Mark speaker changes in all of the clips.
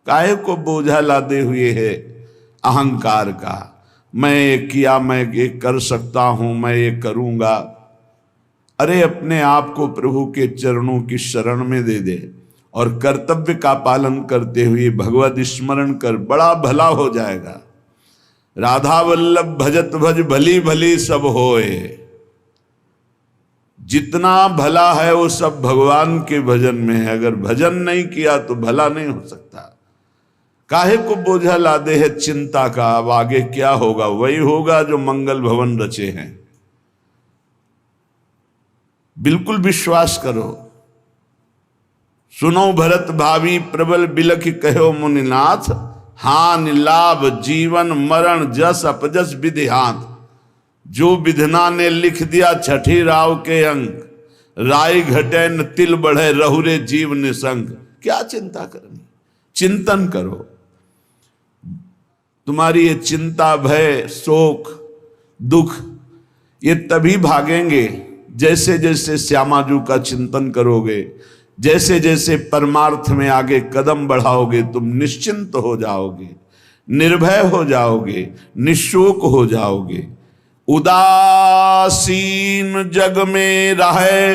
Speaker 1: काहे को बोझा लादे हुए है अहंकार का। मैं ये किया, मैं ये कर सकता हूं, मैं ये करूंगा। अरे अपने आप को प्रभु के चरणों की शरण में दे दे और कर्तव्य का पालन करते हुए भगवत स्मरण कर, बड़ा भला हो जाएगा। राधा वल्लभ भजत भज भली भली सब होए। जितना भला है वो सब भगवान के भजन में है। अगर भजन नहीं किया तो भला नहीं हो सकता। काहे को बोझा लादे है चिंता का, अब आगे क्या होगा? वही होगा जो मंगल भवन रचे हैं। बिल्कुल विश्वास करो। सुनो भरत भावी प्रबल बिलख कहो मुनिनाथ, हान लाभ जीवन मरण जस अपजस विधिहात। जो विधना ने लिख दिया छठी राव के अंक, राय घटे न तिल बढ़े रहुरे जीव निसंग। क्या चिंता करनी? चिंतन करो। तुम्हारी ये चिंता, भय, शोक, दुख ये तभी भागेंगे जैसे जैसे श्यामाजू का चिंतन करोगे, जैसे जैसे परमार्थ में आगे कदम बढ़ाओगे। तुम निश्चिंत हो जाओगे, निर्भय हो जाओगे, निशोक हो जाओगे। उदासीन जग में रहे।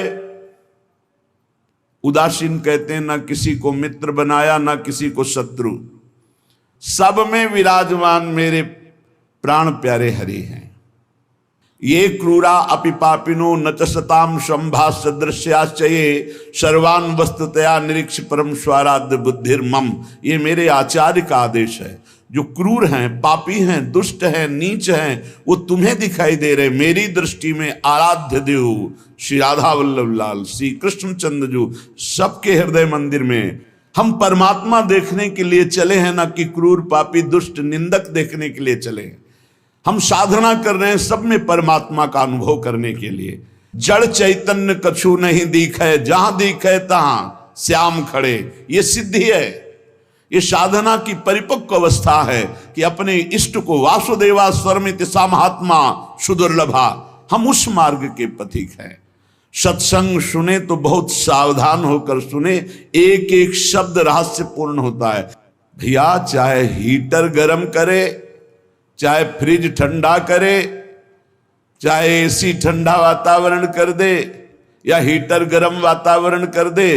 Speaker 1: उदासीन कहते हैं ना किसी को मित्र बनाया ना किसी को शत्रु, सब में विराजमान मेरे प्राण प्यारे हरि हैं। ये क्रूरा अपि पापिनो न च सताम संभास सदृश्याश्चये सर्वान वस्तुतया निरीक्ष परम स्वाराध्य बुद्धिर्मम। ये मेरे आचार्य का आदेश है। जो क्रूर हैं, पापी हैं, दुष्ट हैं, नीच हैं, वो तुम्हें दिखाई दे रहे। मेरी दृष्टि में आराध्य देव श्री राधा वल्लभ लाल, श्री कृष्णचंद्र जी सबके हृदय मंदिर में हम परमात्मा देखने के लिए चले हैं, ना कि क्रूर, पापी, दुष्ट, निंदक देखने के लिए चले हैं। हम साधना कर रहे हैं सब में परमात्मा का अनुभव करने के लिए। जड़ चैतन्य कछु नहीं दिखे, जहां दिखे तहां श्याम खड़े। ये सिद्धि है, ये साधना की परिपक्व अवस्था है कि अपने इष्ट को वासुदेवा स्वरमिति सा महात्मा सुदुर्लभा। हम उस मार्ग के पथिक हैं। सत्संग सुने तो बहुत सावधान होकर सुने। एक एक शब्द रहस्यपूर्ण होता है। भैया चाहे हीटर गर्म करे, चाहे फ्रिज ठंडा करे, चाहे एसी ठंडा वातावरण कर दे या हीटर गर्म वातावरण कर दे,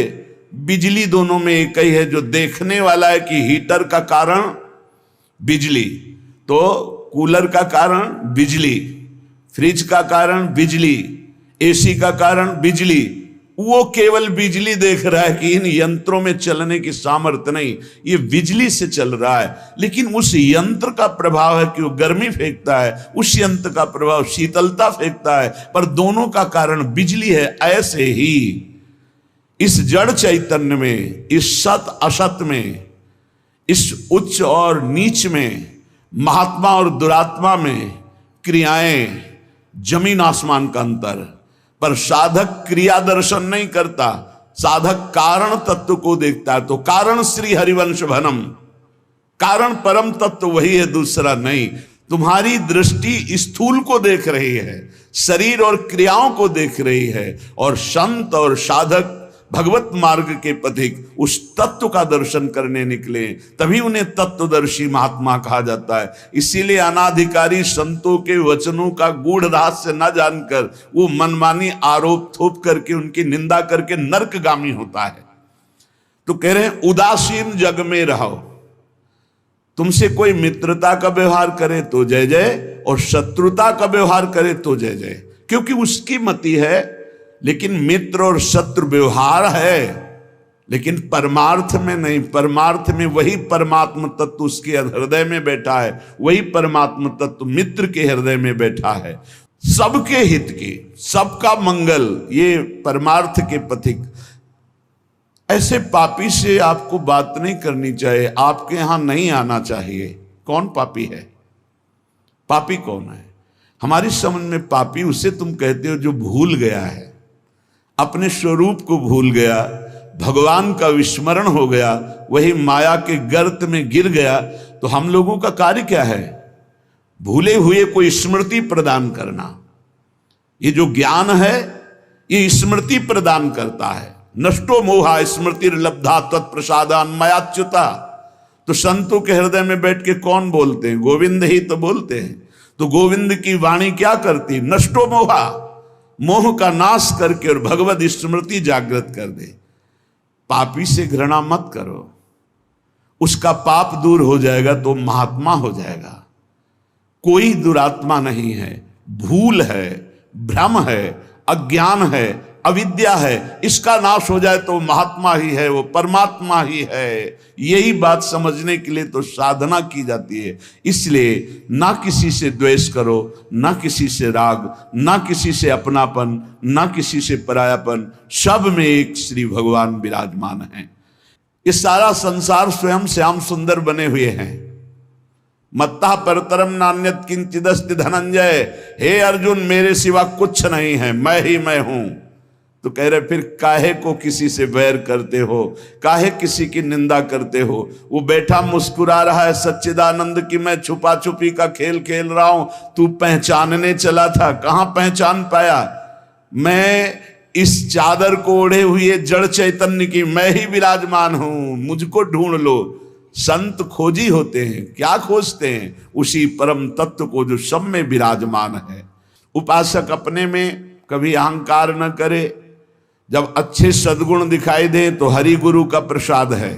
Speaker 1: बिजली दोनों में एक ही है। जो देखने वाला है कि हीटर का कारण बिजली, तो कूलर का कारण बिजली, फ्रिज का कारण बिजली, एसी का कारण बिजली, वो केवल बिजली देख रहा है कि इन यंत्रों में चलने की सामर्थ्य नहीं, ये बिजली से चल रहा है। लेकिन उस यंत्र का प्रभाव है कि वो गर्मी फेंकता है, उस यंत्र का प्रभाव शीतलता फेंकता है, पर दोनों का कारण बिजली है। ऐसे ही इस जड़ चैतन्य में, इस सत असत में, इस उच्च और नीच में, महात्मा और दुरात्मा में क्रियाएं जमीन आसमान का अंतर। पर साधक क्रिया दर्शन नहीं करता, साधक कारण तत्व को देखता है। तो कारण श्री हरिवंश भनम, कारण परम तत्व वही है, दूसरा नहीं। तुम्हारी दृष्टि स्थूल को देख रही है, शरीर और क्रियाओं को देख रही है, और संत और साधक भगवत मार्ग के पथिक उस तत्व का दर्शन करने निकले, तभी उन्हें तत्वदर्शी महात्मा कहा जाता है। इसीलिए अनाधिकारी संतों के वचनों का गूढ़ रहस्य न जानकर वो मनमानी आरोप थोप करके उनकी निंदा करके नरकगामी होता है। तो कह रहे हैं उदासीन जग में रहो। तुमसे कोई मित्रता का व्यवहार करे तो जय जय, और शत्रुता का व्यवहार करे तो जय जय, क्योंकि उसकी मति है। लेकिन मित्र और शत्रु व्यवहार है, लेकिन परमार्थ में नहीं। परमार्थ में वही परमात्म तत्व उसके हृदय में बैठा है, वही परमात्म तत्व मित्र के हृदय में बैठा है। सबके हित की, सबका मंगल, ये परमार्थ के पथिक। ऐसे पापी से आपको बात नहीं करनी चाहिए, आपके यहां नहीं आना चाहिए। कौन पापी है? पापी कौन है? हमारी समझ में पापी उसे तुम कहते हो जो भूल गया है, अपने स्वरूप को भूल गया, भगवान का विस्मरण हो गया, वही माया के गर्त में गिर गया। तो हम लोगों का कार्य क्या है? भूले हुए को स्मृति प्रदान करना। ये जो ज्ञान है ये स्मृति प्रदान करता है। नष्टो मोहा स्मृति लब्धा तत्प्रसादान मयाच्युता। तो तो संतों के हृदय में बैठ के कौन बोलते हैं? गोविंद ही तो बोलते हैं। तो गोविंद की वाणी क्या करती? नष्टो मोहा, मोह का नाश करके और भगवत स्मृति जागृत कर दे। पापी से घृणा मत करो, उसका पाप दूर हो जाएगा तो महात्मा हो जाएगा। कोई दुरात्मा नहीं है, भूल है, भ्रम है, अज्ञान है, अविद्या है, इसका नाश हो जाए तो महात्मा ही है, वो परमात्मा ही है। यही बात समझने के लिए तो साधना की जाती है। इसलिए ना किसी से द्वेष करो, ना किसी से राग, ना किसी से अपनापन, ना किसी से परायापन, सब में एक श्री भगवान विराजमान है। ये सारा संसार स्वयं श्याम सुंदर बने हुए हैं। मत्ता परतरम नान्यत किंचिदस्ति धनंजय, हे अर्जुन मेरे सिवा कुछ नहीं है, मैं ही मैं हूं। तो कह रहे फिर काहे को किसी से बैर करते हो, काहे किसी की निंदा करते हो? वो बैठा मुस्कुरा रहा है सच्चिदानंद की मैं छुपा छुपी का खेल खेल रहा हूं, तू पहचानने चला था, कहां पहचान पाया? मैं इस चादर को ओढ़े हुए जड़ चैतन्य की मैं ही विराजमान हूं, मुझको ढूंढ लो। संत खोजी होते हैं, क्या खोजते हैं? उसी परम तत्व को जो सब में विराजमान है। उपासक अपने में कभी अहंकार न करे, जब अच्छे सद्गुण दिखाई दे तो हरि गुरु का प्रसाद है।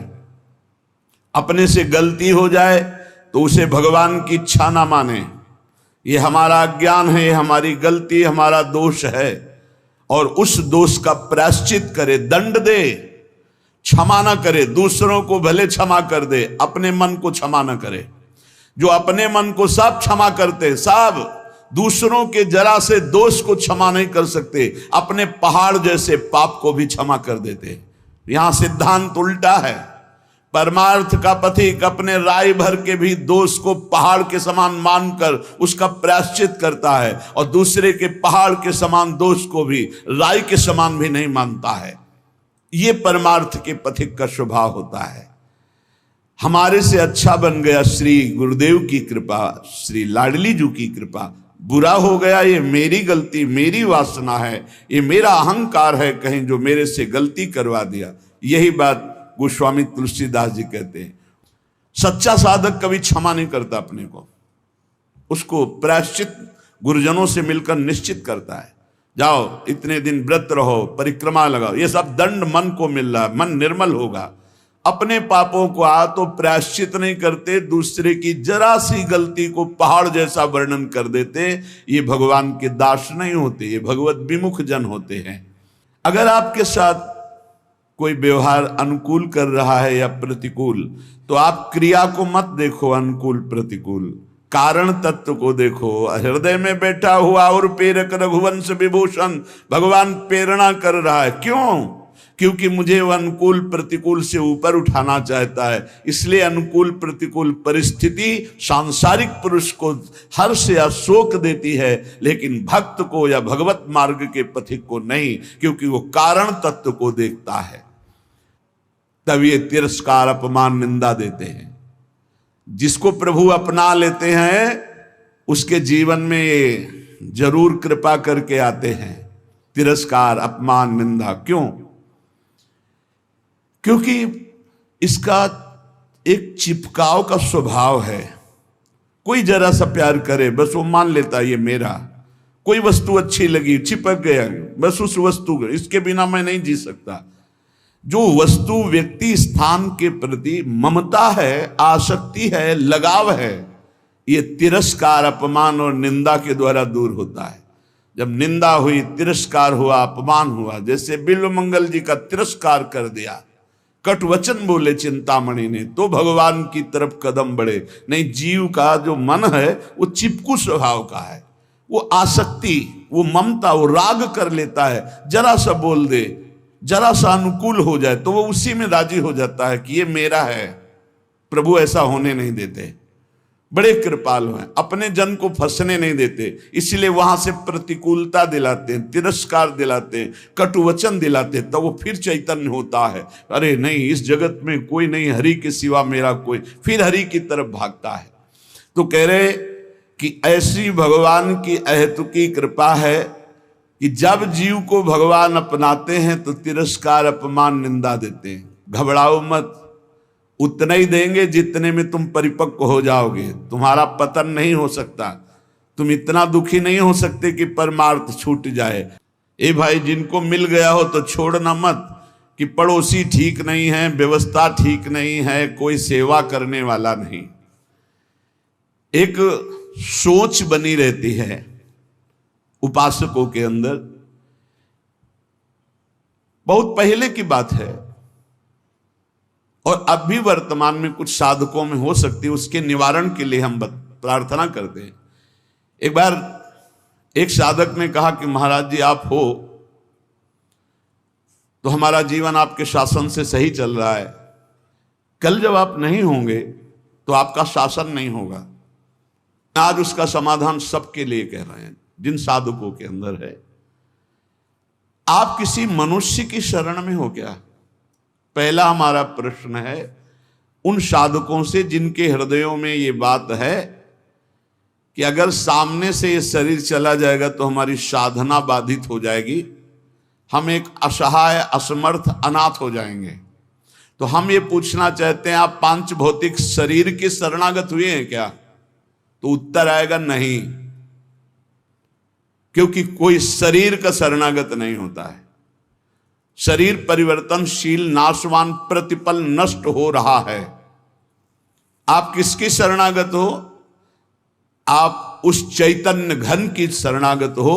Speaker 1: अपने से गलती हो जाए तो उसे भगवान की इच्छा ना माने, ये हमारा अज्ञान है, ये हमारी गलती, हमारा दोष है, और उस दोष का प्रायश्चित करे, दंड दे, क्षमा ना करे। दूसरों को भले क्षमा कर दे, अपने मन को क्षमा ना करे। जो अपने मन को सब क्षमा करते, सब दूसरों के जरा से दोष को क्षमा नहीं कर सकते, अपने पहाड़ जैसे पाप को भी क्षमा कर देते। यहां सिद्धांत उल्टा है। परमार्थ का पथिक अपने राय भर के भी दोष को पहाड़ के समान मानकर उसका प्रायश्चित करता है, और दूसरे के पहाड़ के समान दोष को भी राय के समान भी नहीं मानता है। ये परमार्थ के पथिक का स्वभाव होता है। हमारे से अच्छा बन गया श्री गुरुदेव की कृपा, श्री लाडली जी की कृपा। बुरा हो गया ये मेरी गलती, मेरी वासना है, ये मेरा अहंकार है कहीं जो मेरे से गलती करवा दिया। यही बात गोस्वामी तुलसीदास जी कहते हैं। सच्चा साधक कभी क्षमा नहीं करता अपने को, उसको प्रायश्चित गुरुजनों से मिलकर निश्चित करता है। जाओ इतने दिन व्रत रहो, परिक्रमा लगाओ, ये सब दंड मन को मिल रहा है, मन निर्मल होगा। अपने पापों को तो प्रायश्चित नहीं करते, दूसरे की जरा सी गलती को पहाड़ जैसा वर्णन कर देते। ये भगवान के दास नहीं होते, ये भगवत विमुख जन होते हैं। अगर आपके साथ कोई व्यवहार अनुकूल कर रहा है या प्रतिकूल, तो आप क्रिया को मत देखो, अनुकूल प्रतिकूल, कारण तत्व को देखो। हृदय में बैठा हुआ और प्रेरक रघुवंश विभूषण भगवान प्रेरणा कर रहा है। क्यों? क्योंकि मुझे वह अनुकूल प्रतिकूल से ऊपर उठाना चाहता है। इसलिए अनुकूल प्रतिकूल परिस्थिति सांसारिक पुरुष को हर्ष या शोक देती है, लेकिन भक्त को या भगवत मार्ग के पथिक को नहीं, क्योंकि वो कारण तत्व को देखता है। तब ये तिरस्कार, अपमान, निंदा देते हैं। जिसको प्रभु अपना लेते हैं उसके जीवन में ये जरूर कृपा करके आते हैं, तिरस्कार, अपमान, निंदा। क्यों? क्योंकि इसका एक चिपकाव का स्वभाव है। कोई जरा सा प्यार करे बस वो मान लेता है ये मेरा। कोई वस्तु अच्छी लगी, चिपक गया, बस उस वस्तु, इसके बिना मैं नहीं जी सकता। जो वस्तु, व्यक्ति, स्थान के प्रति ममता है, आसक्ति है, लगाव है, ये तिरस्कार, अपमान और निंदा के द्वारा दूर होता है। जब निंदा हुई, तिरस्कार हुआ, अपमान हुआ, जैसे बिल्वमंगल जी का तिरस्कार कर दिया, कट वचन बोले चिंतामणि ने, तो भगवान की तरफ कदम बढ़े। नहीं, जीव का जो मन है वो चिपकू स्वभाव का है, वो आसक्ति, वो ममता, वो राग कर लेता है। जरा सा बोल दे, जरा सा अनुकूल हो जाए तो वो उसी में राजी हो जाता है कि ये मेरा है। प्रभु ऐसा होने नहीं देते, बड़े कृपालु हैं, अपने जन को फंसने नहीं देते। इसलिए वहां से प्रतिकूलता दिलाते हैं, तिरस्कार दिलाते हैं, कटुवचन दिलाते हैं, तो वो फिर चैतन्य होता है। अरे नहीं, इस जगत में कोई नहीं, हरि के सिवा मेरा कोई, फिर हरि की तरफ भागता है। तो कह रहे कि ऐसी भगवान की अहेतुकी कृपा है कि जब जीव को भगवान अपनाते हैं तो तिरस्कार, अपमान, निंदा देते हैं। घबराओ मत, उतना ही देंगे जितने में तुम परिपक्व हो जाओगे। तुम्हारा पतन नहीं हो सकता। तुम इतना दुखी नहीं हो सकते कि परमार्थ छूट जाए। ए भाई, जिनको मिल गया हो तो छोड़ना मत कि पड़ोसी ठीक नहीं है, व्यवस्था ठीक नहीं है, कोई सेवा करने वाला नहीं। एक सोच बनी रहती है उपासकों के अंदर। बहुत पहले की बात है और अब भी वर्तमान में कुछ साधकों में हो सकती है। उसके निवारण के लिए हम प्रार्थना करते हैं। एक बार एक साधक ने कहा कि महाराज जी, आप हो तो हमारा जीवन आपके शासन से सही चल रहा है, कल जब आप नहीं होंगे तो आपका शासन नहीं होगा। आज उसका समाधान सबके लिए कह रहे हैं, जिन साधकों के अंदर है। आप किसी मनुष्य की शरण में हो क्या? पहला हमारा प्रश्न है उन साधकों से जिनके हृदयों में ये बात है कि अगर सामने से ये शरीर चला जाएगा तो हमारी साधना बाधित हो जाएगी, हम एक असहाय, असमर्थ, अनाथ हो जाएंगे। तो हम ये पूछना चाहते हैं, आप पांच भौतिक शरीर के शरणागत हुए हैं क्या? तो उत्तर आएगा नहीं, क्योंकि कोई शरीर का शरणागत नहीं होता है। शरीर परिवर्तनशील, नाशवान, प्रतिपल नष्ट हो रहा है। आप किसकी शरणागत हो? आप उस चैतन्य घन की शरणागत हो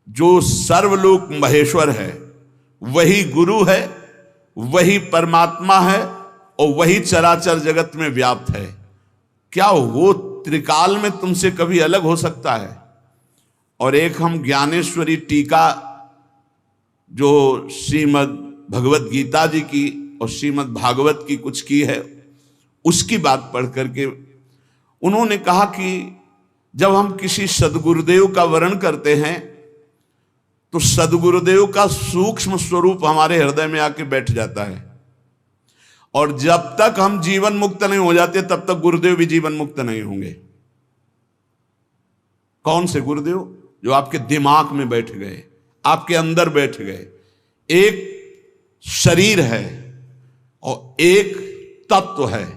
Speaker 1: जो सर्वलोक महेश्वर है। वही गुरु है, वही परमात्मा है और वही चराचर जगत में व्याप्त है। क्या वो त्रिकाल में तुमसे कभी अलग हो सकता है? और एक हम ज्ञानेश्वरी टीका जो श्रीमद् भगवत गीता जी की और श्रीमद् भागवत की कुछ की है, उसकी बात पढ़ करके उन्होंने कहा कि जब हम किसी सदगुरुदेव का वर्ण करते हैं तो सदगुरुदेव का सूक्ष्म स्वरूप हमारे हृदय में आके बैठ जाता है, और जब तक हम जीवन मुक्त नहीं हो जाते तब तक गुरुदेव भी जीवन मुक्त नहीं होंगे। कौन से गुरुदेव? जो आपके दिमाग में बैठ गए, आपके अंदर बैठ गए। एक शरीर है और एक तत्व है,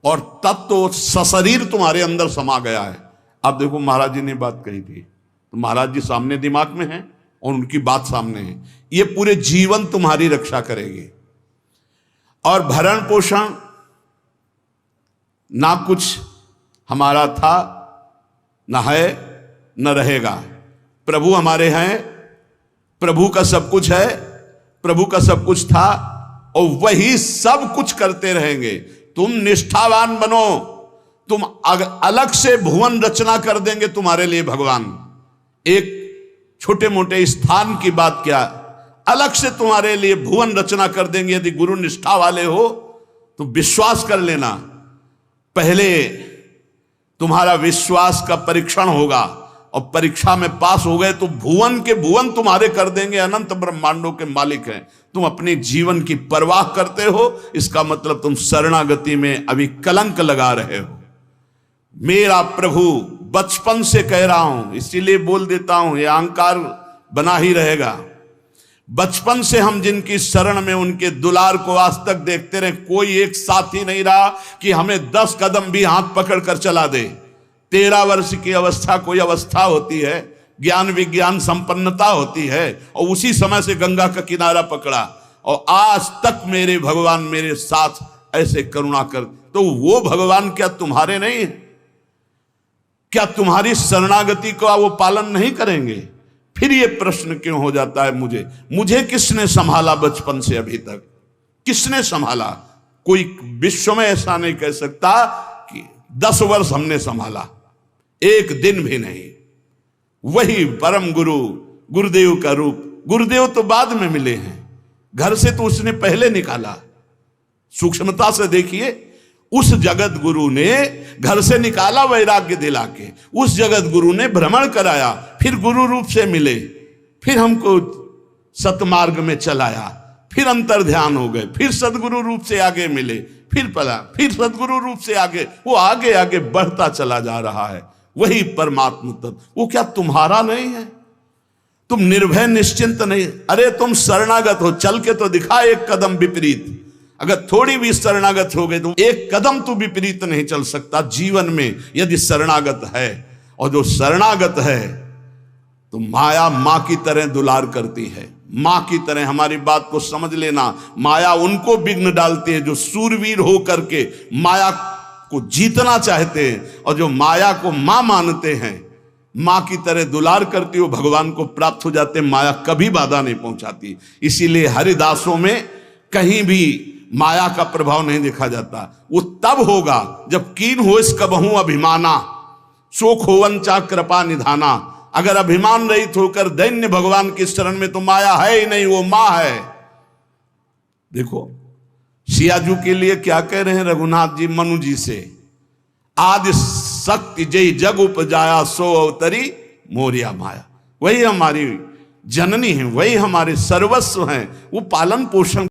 Speaker 1: और तत्व सशरीर तुम्हारे अंदर समा गया है। अब देखो, महाराज जी ने बात कही थी तो महाराज जी सामने दिमाग में है और उनकी बात सामने है। ये पूरे जीवन तुम्हारी रक्षा करेगी। और भरण पोषण ना कुछ हमारा था, ना है, न रहेगा। प्रभु हमारे हैं, प्रभु का सब कुछ है, प्रभु का सब कुछ था और वही सब कुछ करते रहेंगे। तुम निष्ठावान बनो, तुम अलग से भुवन रचना कर देंगे तुम्हारे लिए भगवान। एक छोटे मोटे स्थान की बात क्या, अलग से तुम्हारे लिए भुवन रचना कर देंगे। यदि गुरु निष्ठा वाले हो तो विश्वास कर लेना, पहले तुम्हारा विश्वास का परीक्षण होगा और परीक्षा में पास हो गए तो भुवन के भुवन तुम्हारे कर देंगे। अनंत ब्रह्मांडों के मालिक हैं। तुम अपने जीवन की परवाह करते हो, इसका मतलब तुम शरणागति में अभी कलंक लगा रहे हो। मेरा प्रभु बचपन से कह रहा हूं, इसीलिए बोल देता हूं, यह अहंकार बना ही रहेगा। बचपन से हम जिनकी शरण में, उनके दुलार को आज तक देखते रहे। कोई एक साथी नहीं रहा कि हमें 10 कदम भी हाथ पकड़ कर चला दे। 13 वर्ष की अवस्था कोई अवस्था होती है, ज्ञान विज्ञान संपन्नता होती है, और उसी समय से गंगा का किनारा पकड़ा और आज तक मेरे भगवान मेरे साथ ऐसे करुणा कर। तो वो भगवान क्या तुम्हारे नहीं है? क्या तुम्हारी शरणागति का वो पालन नहीं करेंगे? फिर ये प्रश्न क्यों हो जाता है मुझे किसने संभाला बचपन से अभी तक? किसने संभाला? कोई विश्व में ऐसा नहीं कह सकता कि 10 वर्ष हमने संभाला, एक दिन भी नहीं। वही परम गुरु, गुरुदेव का रूप। गुरुदेव तो बाद में मिले हैं, घर से तो उसने पहले निकाला। सूक्ष्मता से देखिए, उस जगत गुरु ने घर से निकाला वैराग्य दिला के, उस जगत गुरु ने भ्रमण कराया, फिर गुरु रूप से मिले, फिर हमको सतमार्ग में चलाया, फिर अंतर ध्यान हो गए, फिर सदगुरु रूप से आगे मिले, फिर पला, फिर सदगुरु रूप से आगे, वो आगे आगे बढ़ता चला जा रहा है। वही परमात्मा तत्व, वो क्या तुम्हारा नहीं है? तुम निर्भय निश्चिंत नहीं? अरे तुम शरणागत हो, चल के तो दिखा एक कदम विपरीत। अगर थोड़ी भी शरणागत हो गए तो एक कदम तो विपरीत नहीं चल सकता जीवन में, यदि शरणागत है। और जो शरणागत है तो माया मां की तरह दुलार करती है, मां की तरह। हमारी बात को समझ लेना, माया उनको विघ्न डालती है जो सूरवीर हो करके माया को जीतना चाहते हैं, और जो माया को मां मानते हैं, मां की तरह दुलार करती हो, भगवान को प्राप्त हो जाते। माया कभी बाधा नहीं पहुंचाती। इसीलिए हरिदासों में कहीं भी माया का प्रभाव नहीं देखा जाता। वो तब होगा जब कीन हो इस कबहू अभिमाना, शोक होवन चा कृपा निधाना। अगर अभिमान रहित होकर दैन्य भगवान की शरण में, तो माया है ही नहीं, वो मां है। देखो सियाजू के लिए क्या कह रहे हैं रघुनाथ जी मनु जी से, आदि शक्ति जय जग उपजाया सो अवतरी मोरिया माया। वही हमारी जननी है, वही हमारे सर्वस्व हैं, वो पालन पोषण